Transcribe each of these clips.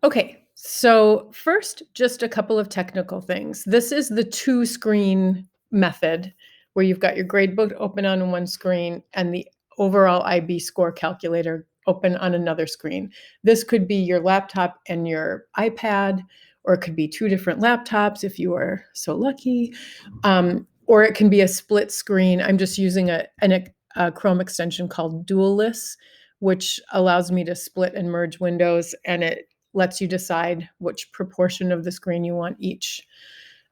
Okay, so first, just a couple of technical things. This is the two-screen method where you've got your gradebook open on one screen and the overall IB score calculator open on another screen. This could be your laptop and your iPad, or it could be two different laptops if you are so lucky, or it can be a split screen. I'm just using a Chrome extension called Dualis, which allows me to split and merge windows, and it lets you decide which proportion of the screen you want each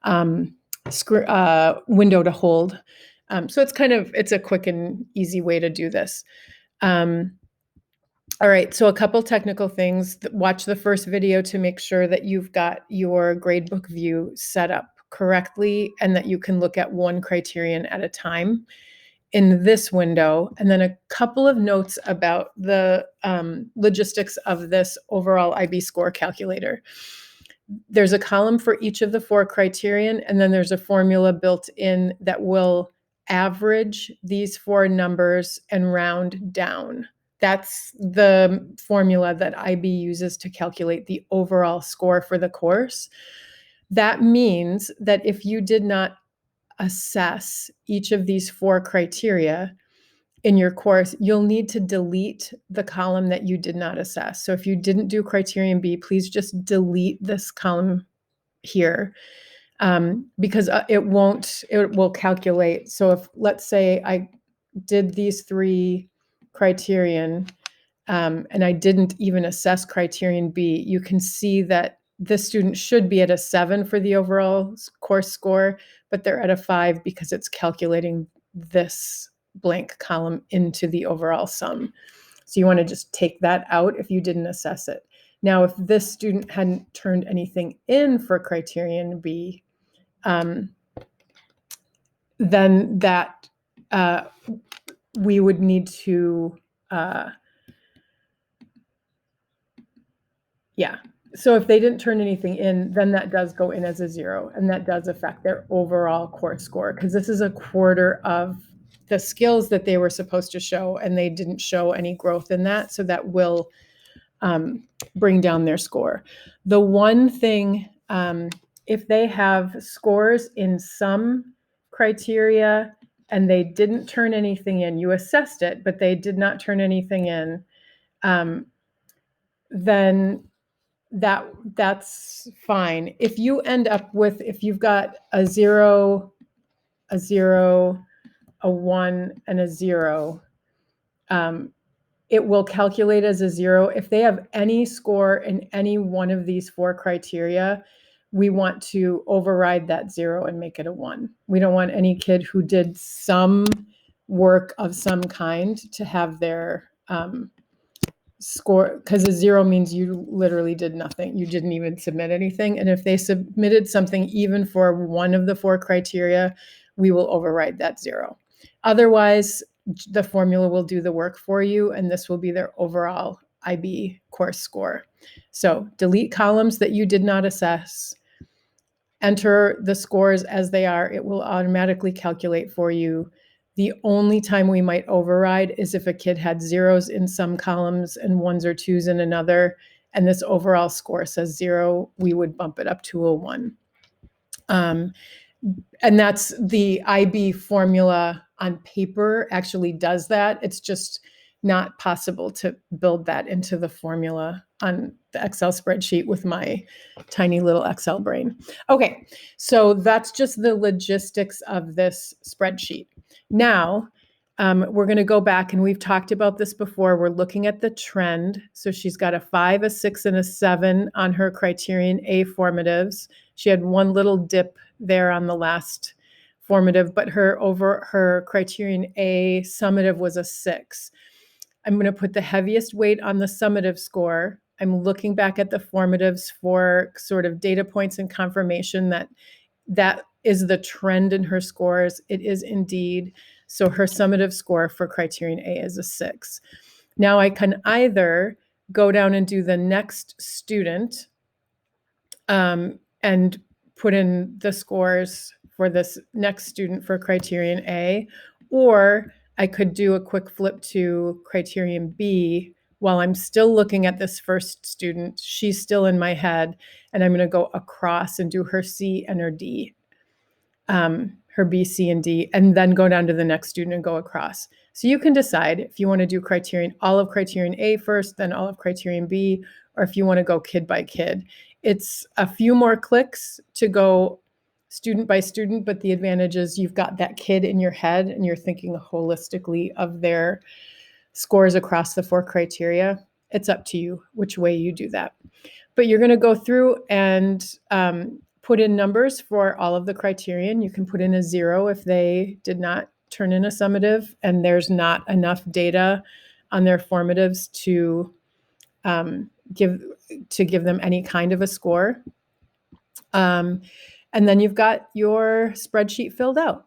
window to hold. So it's a quick and easy way to do this. All right, so a couple technical things. Watch the first video to make sure that you've got your gradebook view set up correctly and that you can look at one criterion at a time in this window, and then a couple of notes about the logistics of this overall IB score calculator. There's a column for each of the four criterion, and then there's a formula built in that will average these four numbers and round down. That's the formula that IB uses to calculate the overall score for the course. That means that if you did not assess each of these four criteria in your course, you'll need to delete the column that you did not assess. So if you didn't do criterion B, please just delete this column here, because it will calculate. So if, let's say I did these three criterion, and I didn't even assess criterion B, you can see that this student should be at a 7 for the overall course score, but they're at a 5 because it's calculating this blank column into the overall sum. So you want to just take that out if you didn't assess it. Now, if this student hadn't turned anything in for criterion B, then that we would need to, so if they didn't turn anything in, then that does go in as a 0, and that does affect their overall course score, because this is a quarter of the skills that they were supposed to show, and they didn't show any growth in that, so that will bring down their score. The one thing, if they have scores in some criteria and they didn't turn anything in, you assessed it, but they did not turn anything in, then that's fine. If you end up with, if you've got a 0, a 0, a 1, and a 0, it will calculate as a 0. If they have any score in any one of these four criteria, we want to override that 0 and make it a 1. We don't want any kid who did some work of some kind to have their score, because a 0 means you literally did nothing. You didn't even submit anything. And if they submitted something even for one of the four criteria, we will override that 0. Otherwise, the formula will do the work for you, and this will be their overall IB course score. So delete columns that you did not assess, enter the scores as they are. It will automatically calculate for you. The only time we might override is if a kid had 0s in some columns and 1s or 2s in another, and this overall score says 0, we would bump it up to a 1. And that's the IB formula on paper actually does that. It's just not possible to build that into the formula on the Excel spreadsheet with my tiny little Excel brain. Okay, so that's just the logistics of this spreadsheet. Now, we're going to go back, and we've talked about this before. We're looking at the trend. So she's got a 5, a 6, and a 7 on her criterion A formatives. She had one little dip there on the last formative, but her criterion A summative was a 6. I'm going to put the heaviest weight on the summative score. I'm looking back at the formatives for sort of data points and confirmation that is the trend in her scores. It is indeed. So her summative score for criterion A is a 6. Now I can either go down and do the next student and put in the scores for this next student for criterion A, or I could do a quick flip to criterion B, while I'm still looking at this first student, she's still in my head, and I'm going to go across and do her C and her D, her B, C, and D, and then go down to the next student and go across. So you can decide if you want to do all of criterion A first, then all of criterion B, or if you want to go kid by kid. It's a few more clicks to go student by student, but the advantage is you've got that kid in your head and you're thinking holistically of their scores across the 4 criteria. It's up to you which way you do that. But you're going to go through and put in numbers for all of the criterion. You can put in a 0 if they did not turn in a summative and there's not enough data on their formatives to give them any kind of a score. And then you've got your spreadsheet filled out.